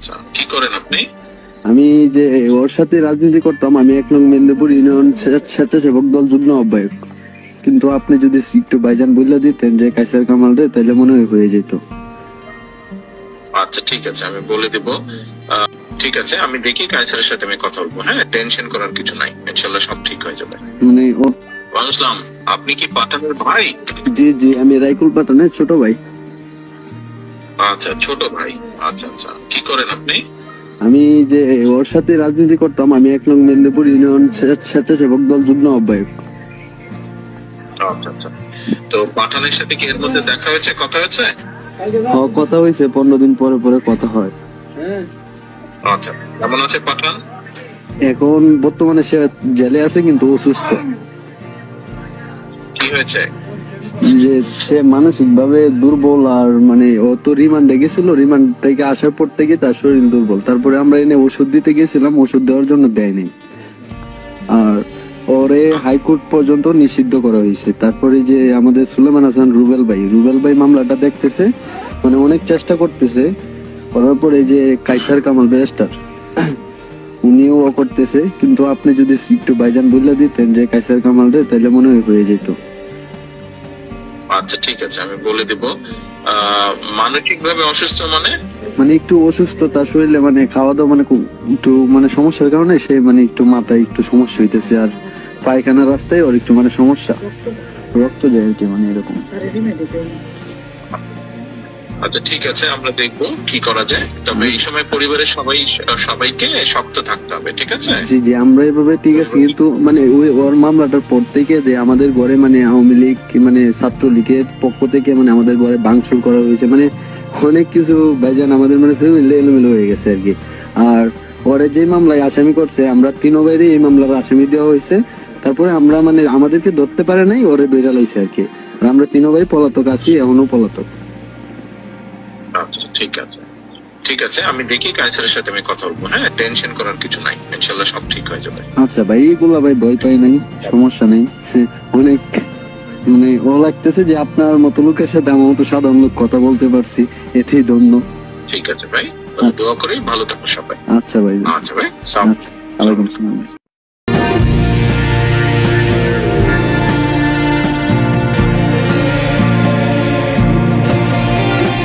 আচ্ছা, কি করেন আপনি? আমি যে ওর সাথে রাজনীতি করতাম, আমি 1 নং মেদিনীপুর ইউনিয়ন স্বেচ্ছাসেবক দল যুগ্ম আহ্বায়ক। কিন্তু আপনি যদি একটু ভাইজান বলে দিতেন যে কাইসার কামাল রে, তাহলে মনে হয় হয়ে যেত। আচ্ছা ঠিক আছে, আমি বলে দিব। ঠিক আছে, আমি দেখি কাইসারের সাথে আমি কথা বলবো। হ্যাঁ, টেনশন করার কিছু নাই, ইনশাল্লাহ সব ঠিক হয়ে যাবে। মানে ও আসলাম, আপনি কি পাঠানের ভাই? জি জি, আমি রাইকুল পাঠানের ছোট ভাই। আচ্ছা, ছোট ভাই। আচ্ছা আচ্ছা, কি করেন আপনি? আমি যে ওর সাথে রাজনীতি করতাম, আমি 1 নং মেদিনীপুর ইউনিয়ন স্বেচ্ছাসেবক দল যুগ্ম আহ্বায়ক। আচ্ছা আচ্ছা, তো পাঠানের সাথে কি এর মধ্যে দেখা হয়েছে, কথা হয়েছে? কথা হয়েছে, 15 দিন পরে পরে কথা হয়। আচ্ছা, কেমন আছে পাঠান? এখন বর্তমানে সে জেলে আছে, কিন্তু অসুস্থ। কি হয়েছে? যে সে মানসিক ভাবে দুর্বল, আর মানে ও তো রিমান্ডে গেছিল, রিমান্ড থেকে আসার পর থেকে তার শরীর দুর্বল। তারপরে আমরা এনে ওষুধ দিতে গেছিলাম, ওষুধ দেওয়ার জন্য দেয়নি, আর ওরে হাইকোর্ট পর্যন্ত নিষিদ্ধ করা হয়েছে। তারপরে যে আমাদের সুলেমান হাসান রুবেল ভাই মামলাটা দেখতেছে, মানে অনেক চেষ্টা করতেছে। করার পরে যে কাইসার কামাল ব্যারিস্টার, উনিও করতেছে। কিন্তু আপনি যদি একটু ভাইজান বলে দিতেন যে কাইসার কামাল রে, তাহলে মনে হয় হয়ে যেত। আচ্ছা ঠিক আছে, আমি বলে দিব। মানসিক ভাবে অসুস্থ মানে? মানে একটু অসুস্থ, তার শরীরে মানে খাওয়া দাওয়া মানে একটু মানে সমস্যার কারণে সে মানে একটু মাথায় একটু সমস্যা হইতেছে, আর পায়খানার রাস্তায় ওর একটু মানে সমস্যা, রক্ত যায় আর কি, মানে এরকম। আচ্ছা ঠিক আছে, আমরা দেখবো কি করা যায়। তবে এই সময় পরিবারের সবাইকে শক্ত থাকতে হবে, ঠিক আছে? জি জি, আমরা এভাবে ঠিক আছে। কিন্তু মানে ওর মামলাটার পর থেকে যে আমাদের ঘরে মানে আওয়ামী লীগ মানে ছাত্রলীগের পক্ষ থেকে মানে আমাদের ঘরে ভাঙচুর করা হয়েছে, মানে অনেক কিছু ভাইজান আমাদের মানে ফ্যামিলি এলোমেলো হয়ে গেছে আর কি। আর ওরে যে মামলায় আসামি করছে, আমরা 3 ভাইরে এই মামলার আসামি দেওয়া হয়েছে। তারপরে আমরা মানে আমাদেরকে ধরতে পারে নাই, ওরে দইরা লাইছে আর কি। আর আমরা 3 ভাই পলাতক আছি, এখনো পলাতক। আচ্ছা ঠিক আছে, ঠিক আছে, আমি দেখি কাইসারের সাথে আমি কথা বলবো। হ্যাঁ, টেনশন করার কিছু নাই, ইনশাল্লাহ সব ঠিক হয়ে যাবে। আচ্ছা ভাই, এগুলা ভাই ভয় পাই নাই, সমস্যা নেই। অনেক মানে ও লাগতেছে যে আপনার মতো লোকের সাথে আমার মতো সাধারণ লোক কথা বলতে পারছি, এতেই ধন্য। ঠিক আছে ভাই, দোয়া করি ভালো থাকো সবাই। আচ্ছা ভাই। আচ্ছা ভাই, আচ্ছা, ওয়ালাইকুম আসসালাম।